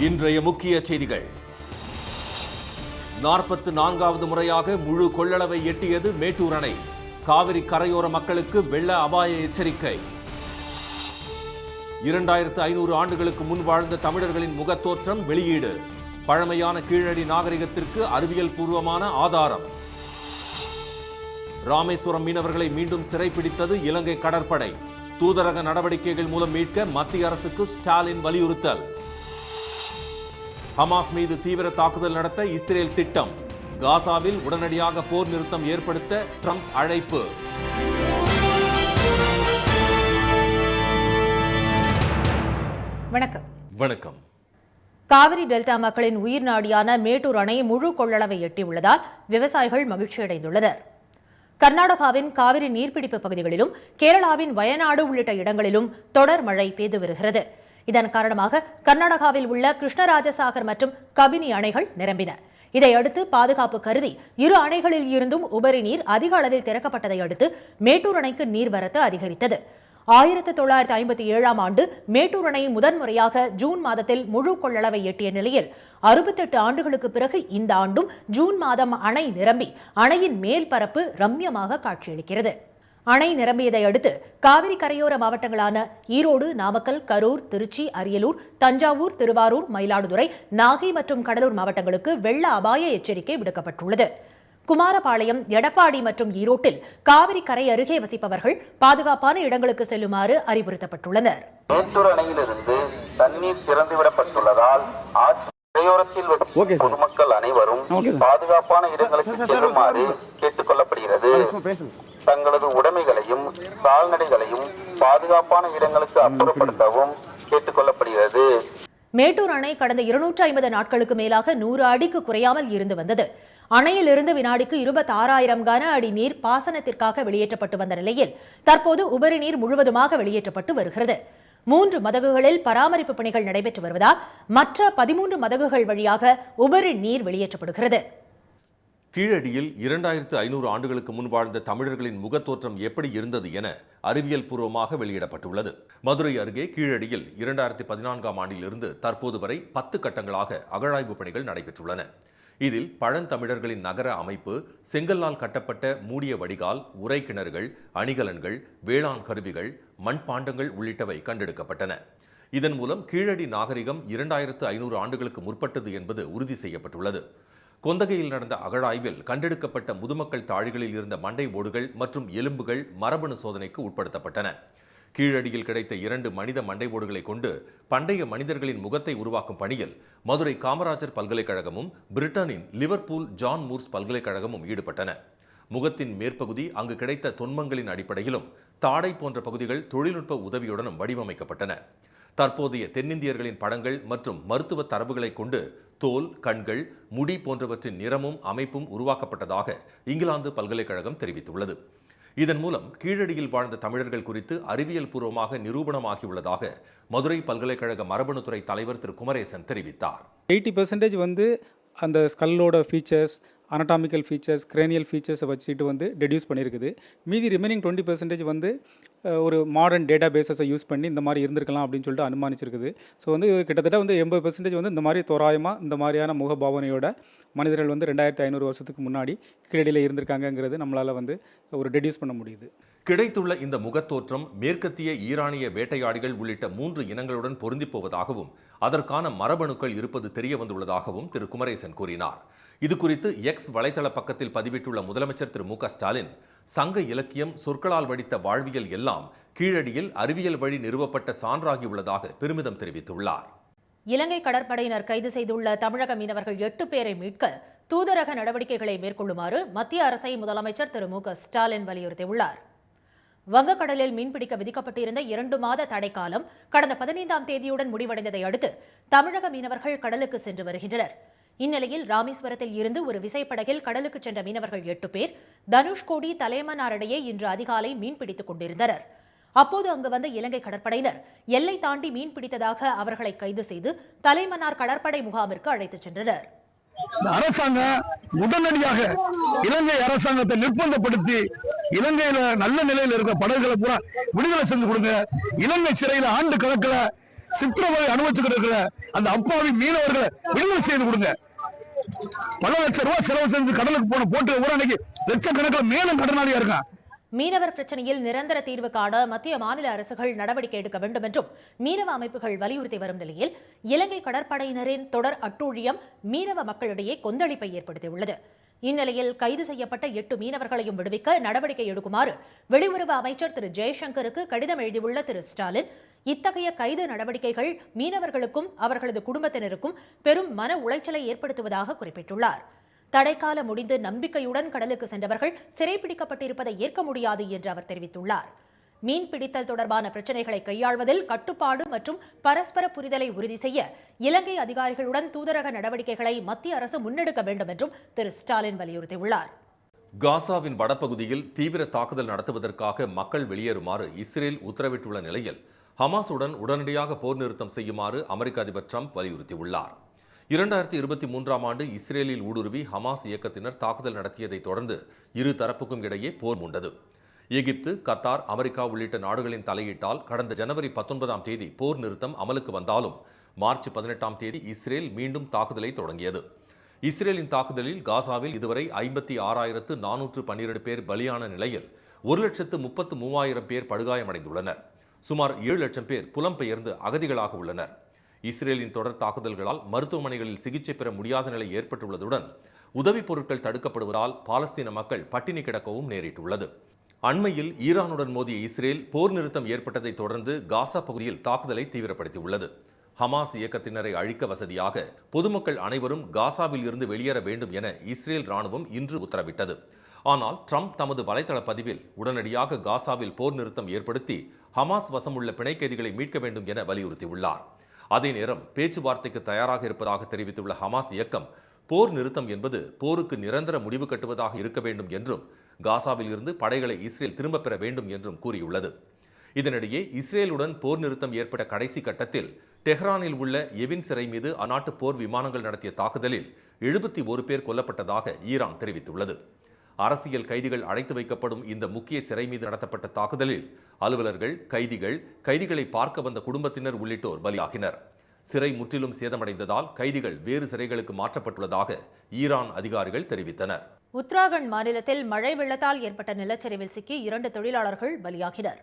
இன்றைய முக்கிய செய்திகள். 44வது முறையாக முழு கொள்ளளவை எட்டியது மேட்டூர் அணை. காவிரி கரையோர மக்களுக்கு வெள்ள அபாய எச்சரிக்கை. 2500 ஆண்டுகளுக்கு முன் வாழ்ந்த தமிழர்களின் முகத்தோற்றம் வெளியீடு. பழமையான கீழடி நாகரிகத்திற்கு அறிவியல் பூர்வமான ஆதாரம். ராமேஸ்வரம் மீனவர்களை மீண்டும் சிறைப்பிடித்தது இலங்கை கடற்படை. தூதரக நடவடிக்கைகள் மூலம் மீட்க மத்திய அரசுக்கு ஸ்டாலின் வலியுறுத்தல். ஹமாஸ் மீது தீவிர தாக்குதல் நடத்த இஸ்ரேல் திட்டம். காசாவில் உடனடியாக போர் நிறுத்தம் ஏற்படுத்த ட்ரம்ப் அழைப்பு. வணக்கம். வணக்கம். காவிரி டெல்டா மக்களின் உயிர் நாடியான மேட்டூர் அணை முழு கொள்ளளவை எட்டியுள்ளதால் விவசாயிகள் மகிழ்ச்சியடைந்துள்ளனர். கர்நாடகாவின் காவிரி நீர்பிடிப்பு பகுதிகளிலும் கேரளாவின் வயநாடு உள்ளிட்ட இடங்களிலும் தொடர் மழை பெய்து வருகிறது. இதன் காரணமாக கர்நாடகாவில் உள்ள கிருஷ்ணராஜசாகர் மற்றும் கபினி அணைகள் நிரம்பின. இதையடுத்து பாதுகாப்பு கருதி இரு அணைகளில் இருந்தும் உபரி நீர் அதிக அளவில் திறக்கப்பட்டதை அடுத்து மேட்டூர் அணைக்கு நீர்வரத்து அதிகரித்தது. 1957ஆம் ஆண்டு மேட்டூர் அணை முதன்முறையாக ஜூன் மாதத்தில் முழு கொள்ளளவை எட்டிய நிலையில் 68 ஆண்டுகளுக்கு பிறகு இந்த ஆண்டும் ஜூன் மாதம் அணை நிரம்பி அணையின் மேல் பரப்பு ரம்யமாக காட்சியளிக்கிறது. அணை நிரம்பியதை அடுத்து காவிரி கரையோர மாவட்டங்களான ஈரோடு, நாமக்கல், கரூர், திருச்சி, அரியலூர், தஞ்சாவூர், திருவாரூர், மயிலாடுதுறை, நாகை மற்றும் கடலூர் மாவட்டங்களுக்கு வெள்ள அபாய எச்சரிக்கை விடுக்கப்பட்டுள்ளது. குமாரபாளையம், எடப்பாடி மற்றும் ஈரோட்டில் காவிரி கரை அருகே வசிப்பவர்கள் பாதுகாப்பான இடங்களுக்கு செல்லுமாறு அறிவுறுத்தப்பட்டுள்ளனர். மேட்டூர் அணையிலிருந்து தண்ணீர் திறந்துவிடப்பட்டுள்ளதால் கரையோரத்தில் வசிக்கும் பொதுமக்கள் அனைவரும் பாதுகாப்பான இடங்களுக்கு செல்லுமாறு கேட்டுக் கொள்ளப்படுகிறது. தங்களது உடைமைகளையும் கால்நடைகளையும் பாதுகாப்பான இடங்களுக்கு அப்புறப்படுத்தவும் கேட்டுக் கொள்ளப்படுகிறது. மேட்டூர் அணை கடந்த 250 நாட்களுக்கு மேலாக 100 அடிக்கு குறையாமல் இருந்து வந்தது. அணையிலிருந்து வினாடிக்கு 26,000 கன அடி நீர் பாசனத்திற்காக வெளியேற்றப்பட்டு வந்த நிலையில் தற்போது உபரி நீர் முழுவதுமாக வெளியேற்றப்பட்டு வருகிறது. 3 மதகுகளில் பராமரிப்பு பணிகள் நடைபெற்று வருவதால் மற்ற 13 மதகுகள் வழியாக உபரி நீர் வெளியேற்றப்படுகிறது. கீழடியில் 2500 ஆண்டுகளுக்கு முன் வாழ்ந்த தமிழர்களின் முகத்தோற்றம் எப்படி இருந்தது என அறிவியல் பூர்வமாக வெளியிடப்பட்டுள்ளது. மதுரை அருகே கீழடியில் 2014ஆம் ஆண்டிலிருந்து தற்போது வரை 10 கட்டங்களாக அகழாய்வு பணிகள் நடைபெற்றுள்ளன. இதில் பழந்தமிழர்களின் நகர அமைப்பு, செங்கல்லால் கட்டப்பட்ட மூடிய வடிகால், உரை கிணறுகள், அணிகலன்கள், வேளாண் கருவிகள், மண்பாண்டங்கள் உள்ளிட்டவை கண்டெடுக்கப்பட்டன. இதன் மூலம் கீழடி நாகரிகம் 2500 ஆண்டுகளுக்கு முற்பட்டது என்பது உறுதி செய்யப்பட்டுள்ளது. கொந்தகையில் நடந்த அகழாய்வில் கண்டெடுக்கப்பட்ட முதுமக்கள் தாழிகளில் இருந்த மண்டை ஓடுகள் மற்றும் எலும்புகள் மரபணு சோதனைக்கு உட்படுத்தப்பட்டன. கீழடியில் கிடைத்த 2 மனித மண்டை ஓடுகளை கொண்டு பண்டைய மனிதர்களின் முகத்தை உருவாக்கும் பணியில் மதுரை காமராஜர் பல்கலைக்கழகமும் பிரிட்டனின் லிவர்பூல் ஜான் மூர்ஸ் பல்கலைக்கழகமும் ஈடுபட்டன. முகத்தின் மேற்பகுதி அங்கு கிடைத்த தொன்மங்களின் அடிப்படையிலும் தாடை போன்ற பகுதிகள் தொழில்நுட்ப உதவியுடனும் வடிவமைக்கப்பட்டன. தற்போதைய தென்னிந்தியர்களின் படங்கள் மற்றும் மருத்துவ தரவுகளை கொண்டு தோல், கண்கள், முடி போன்றவற்றின் நிறமும் அமைப்பும் உருவாக்கப்பட்டதாக இங்கிலாந்து பல்கலைக்கழகம் தெரிவித்துள்ளது. இதன் மூலம் கீழடியில் வாழ்ந்த தமிழர்கள் குறித்து அறிவியல் பூர்வமாக நிரூபணமாகியுள்ளதாக மதுரை பல்கலைக்கழக மரபணுத்துறை தலைவர் திரு குமரேசன் தெரிவித்தார். 80% அந்த ஸ்கல்லோட ஃபீச்சர்ஸ், அனட்டாமிக்கல் ஃபீச்சர்ஸ், கிரேனியல் ஃபீச்சர்ஸை வச்சுட்டு டெடியூஸ் பண்ணியிருக்குது. மீதி ரிமைனிங் 20% ஒரு மாடர்ன் டேட்டா பேஸஸை யூஸ் பண்ணி இந்த மாதிரி இருந்திருக்கலாம் அப்படின்னு சொல்லிட்டு அனுமானிச்சிருக்குது. ஸோ கிட்டத்தட்ட 80% இந்த மாதிரி தோராயமாக இந்த மாதிரியான முகபாவனையோட மனிதர்கள் 2500 வருஷத்துக்கு முன்னாடி கீழடியில் இருந்திருக்காங்கங்கிறது நம்மளால் ஒரு டெடியூஸ் பண்ண முடியுது. கிடைத்துள்ள இந்த முகத்தோற்றம் மேற்கத்திய ஈரானிய வேட்டையாடிகள் உள்ளிட்ட 3 இனங்களுடன் பொருந்தி போவதாகவும் அதற்கான மரபணுக்கள் இருப்பது தெரிய வந்துள்ளதாகவும் திரு குமரேசன் கூறினார். இதுகுறித்து எக்ஸ் வலைதள பக்கத்தில் பதிவிட்டுள்ள முதலமைச்சர் திரு மு.க. ஸ்டாலின், சங்க இலக்கியம், சொற்களால் வடித்த வாழ்வியல் எல்லாம் கீழடியில் அறிவியல் வழி நிறுவப்பட்ட சான்றாகியுள்ளதாக பெருமிதம் தெரிவித்துள்ளார். இலங்கை கடற்படையினர் கைது செய்துள்ள தமிழக மீனவர்கள் 8 பேரை மீட்க தூதரக நடவடிக்கைகளை மேற்கொள்ளுமாறு மத்திய அரசை முதலமைச்சர் திரு மு.க. ஸ்டாலின் வலியுறுத்தியுள்ளார். வங்கக்கடலில் மீன்பிடிக்க விதிக்கப்பட்டிருந்த 2 மாத தடைக்காலம் கடந்த 15ஆம் தேதியுடன் முடிவடைந்ததை அடுத்து தமிழக மீனவர்கள் கடலுக்கு சென்று வருகின்றனர். இந்நிலையில் ராமேஸ்வரத்தில் இருந்து ஒரு விசைப்படகில் கடலுக்கு சென்ற மீனவர்கள் 8 பேர் தனுஷ்கோடி தலைமன்னார் இடையே இன்று அதிகாலை மீன்பிடித்துக் கொண்டிருந்தனர். அப்போது அங்கு வந்த இலங்கை கடற்படையினர் எல்லை தாண்டி மீன் பிடித்ததாக அவர்களை கைது செய்து தலைமன்னார் கடற்படை முகாமிற்கு அழைத்துச் சென்றனர். அரசாங்கம் உடனடியாக இலங்கை அரசாங்கத்தை நிர்பந்தப்படுத்தி இலங்கையில நல்ல நிலையில் இருக்க படகுகளை பூரா விடுதலை செஞ்சு கொடுங்க. இலங்கை சிறையில் ஆண்டு கணக்கில் சித்திரவதை அனுபவிச்சுக்கிட்டு இருக்கிற அந்த அப்பாவி மீனவர்களை விடுதலை செய்து கொடுங்க. பல லட்சம் ரூபாய் செலவு செஞ்சு கடலுக்கு போன போட்டு ஒரு அன்னைக்கு லட்சக்கணக்கில் மேலும் கடனாளியா இருக்கான். மீனவர் பிரச்சனையில் நிரந்தர தீர்வு காண மத்திய மாநில அரசுகள் நடவடிக்கை எடுக்க வேண்டும் என்றும் மீனவ அமைப்புகள் வலியுறுத்தி வரும் நிலையில் இலங்கை கடற்படையினரின் தொடர் அட்டூழியம் மீனவ மக்களிடையே கொந்தளிப்பை ஏற்படுத்தியுள்ளது. இந்நிலையில் கைது செய்யப்பட்ட 8 மீனவர்களையும் விடுவிக்க நடவடிக்கை எடுக்குமாறு வெளியுறவு அமைச்சர் திரு ஜெய்சங்கருக்கு கடிதம் எழுதியுள்ள திரு ஸ்டாலின், இத்தகைய கைது நடவடிக்கைகள் மீனவர்களுக்கும் அவர்களது குடும்பத்தினருக்கும் பெரும் மன உளைச்சலை ஏற்படுத்துவதாக குறிப்பிட்டுள்ளார். தடைக்காலம் முடிந்து நம்பிக்கையுடன் கடலுக்கு சென்றவர்கள் சிறைப்பிடிக்கப்பட்டிருப்பதை ஏற்க முடியாது என்று அவர் தெரிவித்துள்ளார். மீன் பிடித்தல் தொடர்பான பிரச்சினைகளை கையாள்வதில் கட்டுப்பாடு மற்றும் பரஸ்பர புரிதலை உறுதி செய்ய இலங்கை அதிகாரிகளுடன் தூதரக நடவடிக்கைகளை மத்திய அரசு முன்னெடுக்க வேண்டும் என்றும் திரு ஸ்டாலின் வலியுறுத்தியுள்ளார். காசாவின் வடபகுதியில் தீவிர தாக்குதல் நடத்துவதற்காக மக்கள் வெளியேறுமாறு இஸ்ரேல் உத்தரவிட்டுள்ள நிலையில் ஹமாஸுடன் உடனடியாக போர் நிறுத்தம் செய்யுமாறு அமெரிக்க அதிபர் ட்ரம்ப் வலியுறுத்தியுள்ளார். 2023ஆம் ஆண்டு இஸ்ரேலில் ஊடுருவி ஹமாஸ் இயக்கத்தினர் தாக்குதல் நடத்தியதைத் தொடர்ந்து இரு தரப்புக்கும் இடையே போர் மூண்டது. எகிப்து, கத்தார், அமெரிக்கா உள்ளிட்ட நாடுகளின் தலையீட்டால் கடந்த ஜனவரி 19ஆம் தேதி போர் நிறுத்தம் அமலுக்கு வந்தாலும் மார்ச் 18ஆம் தேதி இஸ்ரேல் மீண்டும் தாக்குதலை தொடங்கியது. இஸ்ரேலின் தாக்குதலில் காசாவில் இதுவரை 56,412 பேர் பலியான நிலையில் 1,33,000 பேர் படுகாயமடைந்துள்ளனர். சுமார் 7 லட்சம் பேர் புலம்பெயர்ந்து அகதிகளாக உள்ளனர். இஸ்ரேலின் தொடர் தாக்குதல்களால் மருத்துவமனைகளில் சிகிச்சை பெற முடியாத நிலை ஏற்பட்டுள்ளதுடன் உதவிப் பொருட்கள் தடுக்கப்படுவதால் பாலஸ்தீன மக்கள் பட்டினி கிடக்கவும் நேரிட்டுள்ளது. அண்மையில் ஈரானுடன் மோதிய இஸ்ரேல் போர் நிறுத்தம் ஏற்பட்டதை தொடர்ந்து காசா பகுதியில் தாக்குதலை தீவிரப்படுத்தியுள்ளது. ஹமாஸ் இயக்கத்தினரை அழிக்க வசதியாக பொதுமக்கள் அனைவரும் காசாவில் இருந்து வெளியேற வேண்டும் என இஸ்ரேல் ராணுவம் இன்று உத்தரவிட்டது. ஆனால் ட்ரம்ப் தமது வலைதள பதிவில் உடனடியாக காசாவில் போர் நிறுத்தம் ஏற்படுத்தி ஹமாஸ் வசமுள்ள பிணை கைதிகளை மீட்க வேண்டும் என வலியுறுத்தியுள்ளார். அதே நேரம் பேச்சுவார்த்தைக்கு தயாராக இருப்பதாக தெரிவித்துள்ள ஹமாஸ் இயக்கம் போர் நிறுத்தம் என்பது போருக்கு நிரந்தர முடிவு கட்டுவதாக இருக்க வேண்டும் என்றும் காசாவில் இருந்து படைகளை இஸ்ரேல் திரும்பப் பெற வேண்டும் என்றும் கூறியுள்ளது. இதனிடையே இஸ்ரேலுடன் போர் நிறுத்தம் ஏற்பட்ட கடைசி கட்டத்தில் டெஹ்ரானில் உள்ள எவின் சிறை மீது அந்நாட்டு போர் விமானங்கள் நடத்திய தாக்குதலில் 71 பேர் கொல்லப்பட்டதாக ஈரான் தெரிவித்துள்ளது. அரசியல் கைதிகள் அடைத்து வைக்கப்படும் இந்த முக்கிய சிறை மீது நடத்தப்பட்ட தாக்குதலில் அலுவலர்கள், கைதிகளை பார்க்க வந்த குடும்பத்தினர் உள்ளிட்டோர் பலியாகினர். சிறை முற்றிலும் சேதமடைந்ததால் கைதிகள் வேறு சிறைகளுக்கு மாற்றப்பட்டுள்ளதாக ஈரான் அதிகாரிகள் தெரிவித்தனர். உத்தராகண்ட் மாநிலத்தில் மழை வெள்ளத்தால் ஏற்பட்ட நிலச்சரிவில் சிக்கி 2 தொழிலாளர்கள் பலியாகினர்.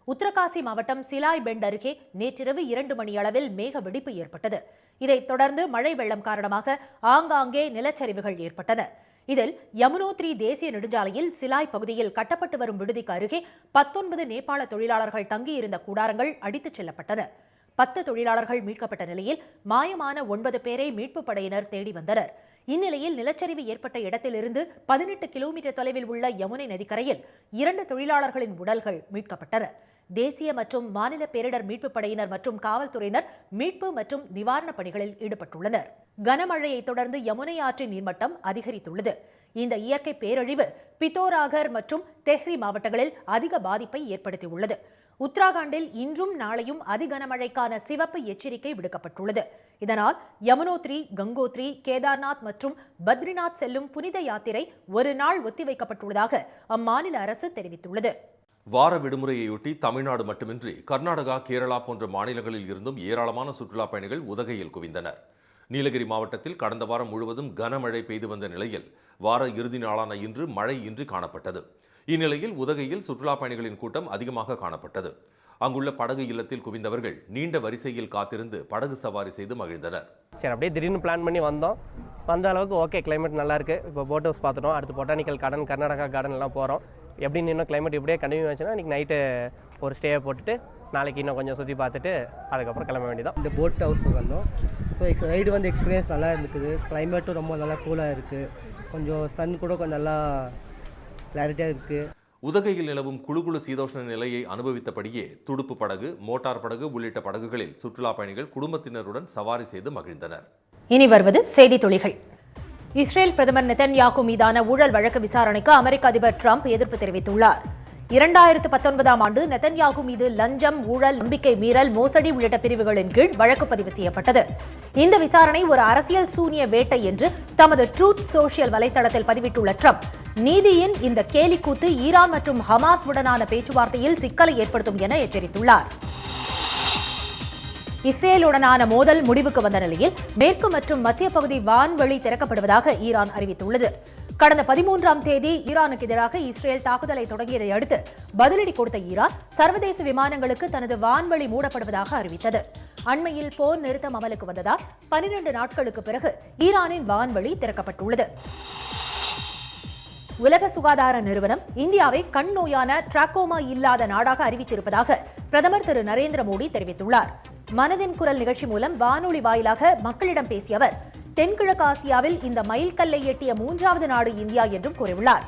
உத்தரகாசி மாவட்டம் சிலாய் பெண்ட் அருகே நேற்றிரவு 2 மணி அளவில் மேக வெடிப்பு ஏற்பட்டது. இதைத் தொடர்ந்து மழை வெள்ளம் காரணமாக ஆங்காங்கே நிலச்சரிவுகள் ஏற்பட்டன. இதில் யமுனோத்ரி தேசிய நெடுஞ்சாலையில் சிலாய் பகுதியில் கட்டப்பட்டு வரும் விடுதிக்கு அருகே 19 நேபாள தொழிலாளர்கள் தங்கியிருந்த கூடாரங்கள் அடித்துச் செல்லப்பட்டன. 10 தொழிலாளர்கள் மீட்கப்பட்ட நிலையில் மாயமான 9 பேரை மீட்புப் படையினர் தேடி வந்தனர். இந்நிலையில் நிலச்சரிவு ஏற்பட்ட இடத்திலிருந்து 18 கிலோமீட்டர் தொலைவில் உள்ள யமுனை நதிக்கரையில் 2 தொழிலாளர்களின் உடல்கள் மீட்கப்பட்டன. தேசிய மற்றும் மாநில பேரிடர் மீட்புப் படையினர் மற்றும் காவல்துறையினர் மீட்பு மற்றும் நிவாரணப் பணிகளில் ஈடுபட்டுள்ளனர். கனமழையை தொடர்ந்து யமுனை ஆற்றின் நீர்மட்டம் அதிகரித்துள்ளது. இந்த இயற்கை பேரழிவு பித்தோராகர் மற்றும் தெஹ்ரி மாவட்டங்களில் அதிக பாதிப்பை ஏற்படுத்தியுள்ளது. உத்தராகண்டில் இன்றும் நாளையும் அதிகனமழைக்கான சிவப்பு எச்சரிக்கை விடுக்கப்பட்டுள்ளது. இதனால் யமுனோத்ரி, கங்கோத்ரி, கேதார்நாத் மற்றும் பத்ரிநாத் செல்லும் புனித யாத்திரை ஒரு நாள் ஒத்திவைக்கப்பட்டுள்ளதாக அம்மாநில அரசு தெரிவித்துள்ளது. வார விடுமுறையொட்டி தமிழ்நாடு மட்டுமின்றி கர்நாடகா, கேரளா போன்ற மாநிலங்களில் இருந்தும் ஏராளமான சுற்றுலா பயணிகள் உதகையில் குவிந்தனர். நீலகிரி மாவட்டத்தில் கடந்த வாரம் முழுவதும் கனமழை பெய்து வந்த நிலையில் வார இறுதி நாளான இன்று மழை இன்றி காணப்பட்டது. இந்நிலையில் உதகையில் சுற்றுலா பயணிகளின் கூட்டம் அதிகமாக காணப்பட்டது. அங்குள்ள படகு இல்லத்தில் குவிந்தவர்கள் நீண்ட வரிசையில் காத்திருந்து படகு சவாரி செய்து மகிழ்ந்தனர். சரி, அப்படியே திடீர்னு பிளான் பண்ணி வந்தோம். வந்த அளவுக்கு ஓகே, கிளைமேட் நல்லா இருக்கு. இப்போ போட் ஹவுஸ் பார்த்துட்டோம். அடுத்து பொட்டானிக்கல் கார்டன், கர்நாடகா கார்டன் எல்லாம் போகிறோம். எப்படின்னு இன்னும் கிளைமேட் இப்படியே கண்டினியூ ஆச்சுன்னா இன்றைக்கி நைட்டு ஒரு ஸ்டேயை போட்டுட்டு நாளைக்கு இன்னும் கொஞ்சம் சுற்றி பார்த்துட்டு அதுக்கப்புறம் கிளம்ப வேண்டியதான். இந்த போட் ஹவுஸுக்கு வந்தோம். ஸோ ரைடு வந்து எக்ஸ்பீரியன்ஸ் நல்லா இருக்குது. கிளைமேட்டும் ரொம்ப நல்லா கூலாக இருக்குது. கொஞ்சம் சன் கூட கொஞ்சம் நல்லா கிளாரிட்டியாக இருக்குது. உதகையில் நிலவும் குளு சீதோஷ்ண நிலையை அனுபவித்தபடியே துடுப்பு படகு, மோட்டார் படகு உள்ளிட்ட படகுகளில் சுற்றுலா பயணிகள் குடும்பத்தினருடன் சவாரி செய்து மகிழ்ந்தனர். இனி வருவது செய்தி துளிகள். இஸ்ரேல் பிரதமர் நெதன்யாகு மீதான ஊழல் வழக்கு விசாரணைக்கு அமெரிக்க அதிபர் ட்ரம்ப் எதிர்ப்பு தெரிவித்துள்ளார். 2019ஆம் ஆண்டு நெதன்யாகு மீது லஞ்சம், ஊழல், நம்பிக்கை மீறல், மோசடி உள்ளிட்ட பிரிவுகளின் கீழ் வழக்கு பதிவு செய்யப்பட்டது. இந்த விசாரணை ஒரு அரசியல் சூனிய வேட்டை என்று தமது ட்ரூத் சோஷியல் வலைதளத்தில் பதிவிட்டுள்ள ட்ரம்ப், நீதியின் இந்த கேலிக்கூத்து ஈரான் மற்றும் ஹமாஸ் உடனான பேச்சுவார்த்தையில் சிக்கலை ஏற்படுத்தும் என எச்சரித்துள்ளார். இஸ்ரேலுடனான மோதல் முடிவுக்கு வந்த நிலையில் மேற்கு மற்றும் மத்திய பகுதி வான்வழி திறக்கப்படுவதாக ஈரான் அறிவித்துள்ளது. கடந்த 13ஆம் தேதி ஈரானுக்கு எதிராக இஸ்ரேல் தாக்குதலை தொடங்கியதை அடுத்து பதிலடி கொடுத்த ஈரான் சர்வதேச விமானங்களுக்கு தனது வான்வழி மூடப்படுவதாக அறிவித்தது. அண்மையில் போர் நிறுத்தம் அமலுக்கு வந்ததால் 12 நாட்களுக்கு பிறகு ஈரானின் வான்வழி திறக்கப்பட்டுள்ளது. உலக சுகாதார நிறுவனம் இந்தியாவை கண் நோயான டிராக்கோமா இல்லாத நாடாக அறிவித்திருப்பதாக பிரதமர் திரு நரேந்திர மோடி தெரிவித்துள்ளார். மனதின் குரல் நிகழ்ச்சி மூலம் வானொலி வாயிலாக மக்களிடம் பேசிய அவர் தென்கிழக்கு ஆசியாவில் இந்த மைல்கல்லை எட்டிய 3வது நாடு இந்தியா என்றும் கூறியுள்ளார்.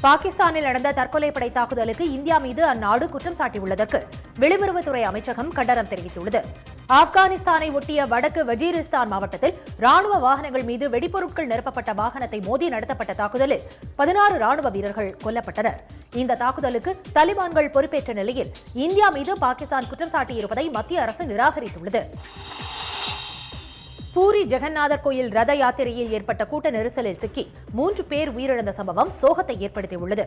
பாகிஸ்தானில் நடந்த தற்கொலைப்படை தாக்குதலுக்கு இந்தியா மீது அந்நாடு குற்றம் சாட்டியுள்ளதற்கு வெளியுறவுத்துறை அமைச்சகம் கண்டனம் தெரிவித்துள்ளது. ஆப்கானிஸ்தானை ஒட்டிய வடக்கு வஜீரிஸ்தான் மாவட்டத்தில் ராணுவ வாகனங்கள் மீது வெடிபொருட்கள் நிரப்பப்பட்ட வாகனத்தை மோதி நடத்தப்பட்ட தாக்குதலில் 16 ராணுவ வீரர்கள் கொல்லப்பட்டனர். இந்த தாக்குதலுக்கு தாலிபான்கள் பொறுப்பேற்ற நிலையில் இந்தியா மீது பாகிஸ்தான் குற்றம் சாட்டியிருப்பதை மத்திய அரசு நிராகரித்துள்ளது. பூரி ஜெகநாதர் கோயில் ரத யாத்திரையில் ஏற்பட்ட கூட்ட நெரிசலில் சிக்கி 3 பேர் உயிரிழந்த சம்பவம் சோகத்தை ஏற்படுத்தியுள்ளது.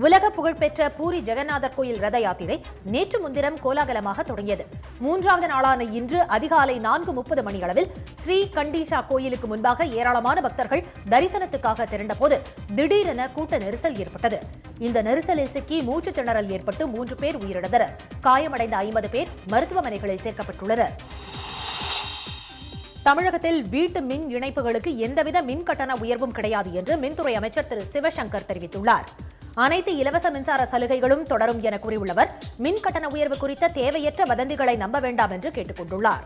உலக புகழ்பெற்ற பூரி ஜெகநாதர் கோயில் ரத யாத்திரை நேற்று முன்தினம் கோலாகலமாக தொடங்கியது. 3வது நாளான இன்று அதிகாலை 4:30 மணியளவில் ஸ்ரீ கண்டீஷா கோயிலுக்கு முன்பாக ஏராளமான பக்தர்கள் தரிசனத்துக்காக திரண்டபோது திடீரென கூட்ட நெரிசல் ஏற்பட்டது. இந்த நெரிசலில் சிக்கி மூச்சு திணறல் ஏற்பட்டு 3 பேர் உயிரிழந்தனர். காயமடைந்த 50 பேர் மருத்துவமனைகளில் சேர்க்கப்பட்டுள்ளனர். தமிழகத்தில் வீட்டு மின் இணைப்புகளுக்கு எந்தவித மின் கட்டண உயர்வும் கிடையாது என்று மின்துறை அமைச்சர் திரு சிவசங்கர் தெரிவித்துள்ளார். அனைத்து இலவச மின்சார சலுகைகளும் தொடரும் என கூறியுள்ளவர் மின் கட்டண உயர்வு குறித்த தேவையற்ற வதந்திகளை நம்ப வேண்டாம் என்று கேட்டுக் கொண்டுள்ளார்.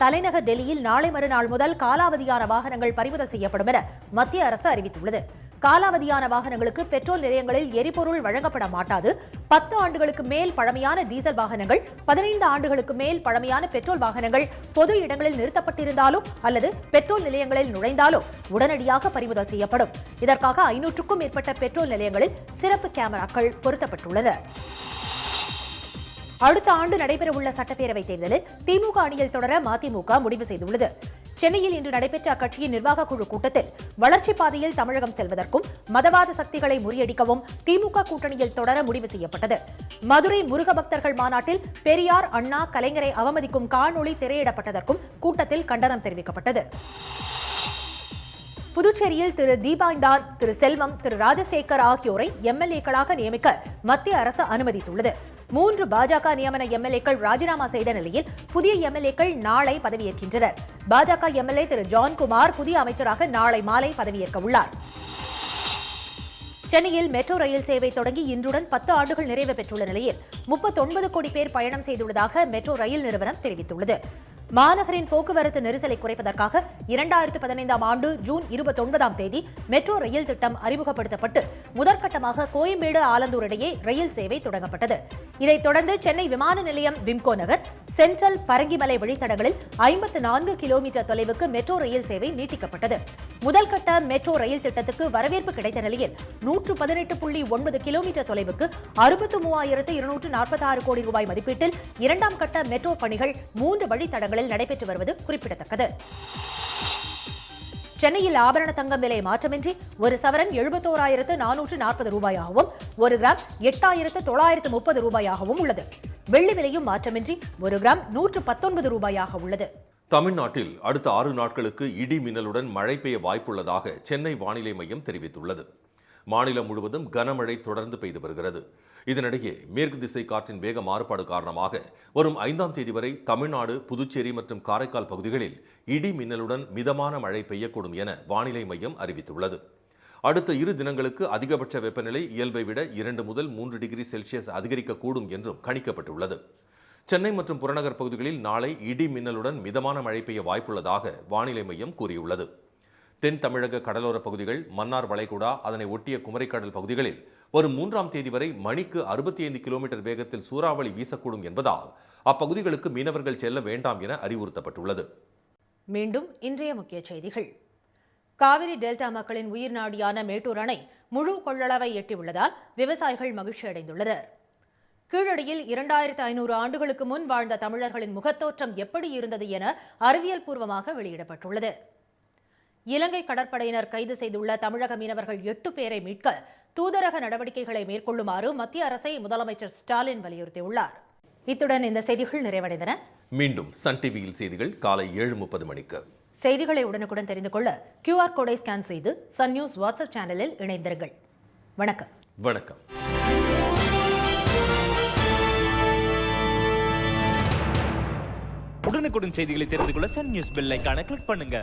தலைநகர் டெல்லியில் நாளை மறுநாள் முதல் காலாவதியான வாகனங்கள் பறிமுதல் செய்யப்படும் என மத்திய அரசு அறிவித்துள்ளது. காலாவதியான வாகனங்களுக்கு பெட்ரோல் நிலையங்களில் எரிபொருள் வழங்கப்பட மாட்டாது. 10 ஆண்டுகளுக்கு மேல் பழமையான டீசல் வாகனங்கள், 15 ஆண்டுகளுக்கு மேல் பழமையான பெட்ரோல் வாகனங்கள் பொது இடங்களில் நிறுத்தப்பட்டிருந்தாலோ அல்லது பெட்ரோல் நிலையங்களில் நுழைந்தாலோ உடனடியாக பறிமுதல் செய்யப்படும். இதற்காக 500க்கும் மேற்பட்ட பெட்ரோல் நிலையங்களில் சிறப்பு கேமராக்கள் பொருத்தப்பட்டுள்ளன. அடுத்த ஆண்டு நடைபெறவுள்ள சட்டப்பேரவைத் தேர்தலில் திமுக அணியில் தொடர மதிமுக முடிவு செய்துள்ளது. சென்னையில் இன்று நடைபெற்ற அக்கட்சியின் நிர்வாகக் குழு கூட்டத்தில் வளர்ச்சிப் பாதையில் தமிழகம் செல்வதற்கும் மதவாத சக்திகளை முறியடிக்கவும் திமுக கூட்டணியில் தொடர முடிவு செய்யப்பட்டது. மதுரை முருக பக்தர்கள் மாநாட்டில் பெரியார், அண்ணா, கலைஞரை அவமதிக்கும் காணொளி திரையிடப்பட்டதற்கும் கூட்டத்தில் கண்டனம் தெரிவிக்கப்பட்டது. புதுச்சேரியில் திரு தீபாய்ந்தான், திரு செல்வம், திரு ராஜசேகர் ஆகியோரை எம்எல்ஏக்களாக நியமிக்க மத்திய அரசு அனுமதித்துள்ளது. 3 பாஜக நியமன எம்எல்ஏக்கள் ராஜினாமா செய்த நிலையில் புதிய எம்எல்ஏக்கள் நாளை பதவியேற்கின்றனர். பாஜக எம்எல்ஏ திரு ஜான்குமார் புதிய அமைச்சராக நாளை மாலை பதவியேற்க உள்ளார். சென்னையில் மெட்ரோ ரயில் சேவை தொடங்கி இன்றுடன் 10 ஆண்டுகள் நிறைவு பெற்றுள்ள நிலையில் 39 கோடி பேர் பயணம் செய்துள்ளதாக மெட்ரோ ரயில் நிறுவனம் தெரிவித்துள்ளது. மாநகரின் போக்குவரத்து நெரிசலை குறைப்பதற்காக 2015ஆம் ஆண்டு ஜூன் 29ஆம் தேதி மெட்ரோ ரயில் திட்டம் அறிமுகப்படுத்தப்பட்டு முதற்கட்டமாக கோயம்பேடு, ஆலந்தூர் இடையே ரயில் சேவை தொடங்கப்பட்டது. இதைத் தொடர்ந்து சென்னை விமான நிலையம், விம்கோ நகர், சென்ட்ரல், பரங்கிமலை வழித்தடங்களில் 54 கிலோமீட்டர் தொலைவுக்கு மெட்ரோ ரயில் சேவை நீட்டிக்கப்பட்டது. முதல்கட்ட மெட்ரோ ரயில் திட்டத்துக்கு வரவேற்பு கிடைத்த நிலையில் 118.9 கிலோமீட்டர் தொலைவுக்கு 63,246 கோடி ரூபாய் மதிப்பீட்டில் 2ஆம் கட்ட மெட்ரோ பணிகள் 3 வழித்தடங்களில் நடைபெற்று வருவது குறிப்பிடத்தக்கது. சென்னையில் ஆபரண தங்கம் விலை மாற்றமின்றி ஒரு சவரன் 71,440 ரூபாயாகவும் 1 கிராம் 8,930 ரூபாயாகவும் உள்ளது. வெள்ளி விலையும் மாற்றமின்றி 1 கிராம் 119 ரூபாயாக உள்ளது. தமிழ்நாட்டில் அடுத்த 6 நாட்களுக்கு இடி மின்னலுடன் மழை பெய்ய வாய்ப்புள்ளதாக சென்னை வானிலை மையம் தெரிவித்துள்ளது. மாநிலம் முழுவதும் கனமழை தொடர்ந்து பெய்து வருகிறது. இதனிடையே மேற்கு திசை காற்றின் வேக மாறுபாடு காரணமாக வரும் 5ஆம் தேதி வரை தமிழ்நாடு, புதுச்சேரி மற்றும் காரைக்கால் பகுதிகளில் இடி மின்னலுடன் மிதமான மழை பெய்யக்கூடும் என வானிலை மையம் அறிவித்துள்ளது. அடுத்த 2 தினங்களுக்கு அதிகபட்ச வெப்பநிலை இயல்பை விட 2 முதல் 3 டிகிரி செல்சியஸ் அதிகரிக்கக்கூடும் என்றும் கணிக்கப்பட்டுள்ளது. சென்னை மற்றும் புறநகர் பகுதிகளில் நாளை இடி மின்னலுடன் மிதமான மழை பெய்ய வாய்ப்புள்ளதாக வானிலை மையம் கூறியுள்ளது. தென் தமிழக கடலோர பகுதிகள், மன்னார் வளைகுடா, அதனை ஒட்டிய குமரிக்கடல் பகுதிகளில் வரும் 3ஆம் தேதி வரை மணிக்கு 65 கிலோமீட்டர் வேகத்தில் சூறாவளி வீசக்கூடும் என்பதால் அப்பகுதிகளுக்கு மீனவர்கள் செல்ல வேண்டாம் என அறிவுறுத்தப்பட்டுள்ளது. மீண்டும் இன்றைய முக்கிய செய்திகள். காவிரி டெல்டா மக்களின் உயிர் நாடியான மேட்டூர் அணை முழு கொள்ளளவை எட்டியுள்ளதால் விவசாயிகள் மகிழ்ச்சி அடைந்துள்ளனர். கீழடியில் 2500 ஆண்டுகளுக்கு முன் வாழ்ந்த தமிழர்களின் முகத்தோற்றம் எப்படி இருந்தது என அறிவியல் பூர்வமாக வெளியிடப்பட்டுள்ளது. இலங்கை கடற்படையினர் கைது செய்துள்ள தமிழக மீனவர்கள் 8 பேரை மீட்க தூதரக நடவடிக்கைகளை மேற்கொள்ளுமாறு மத்திய அரசை முதலமைச்சர் ஸ்டாலின் வலியுறுத்தியுள்ளார். இத்துடன் இந்த செய்திகள் நிறைவடைந்தன. மீண்டும் சன் டிவியில் செய்திகள் காலை 7:30 மணிக்கு. செய்திகளை உடனுக்குடன் தெரிந்து கொள்ள QR கோடை ஸ்கேன் செய்து சன் நியூஸ் வாட்ஸ்அப் சேனலில் இணைந்திருங்கள். வணக்கம். வணக்கம். உடனுக்குடன் செய்திகளை தெரிந்து கொள்ள சன் நியூஸ் பெல் ஐகானை கிளிக் பண்ணுங்க.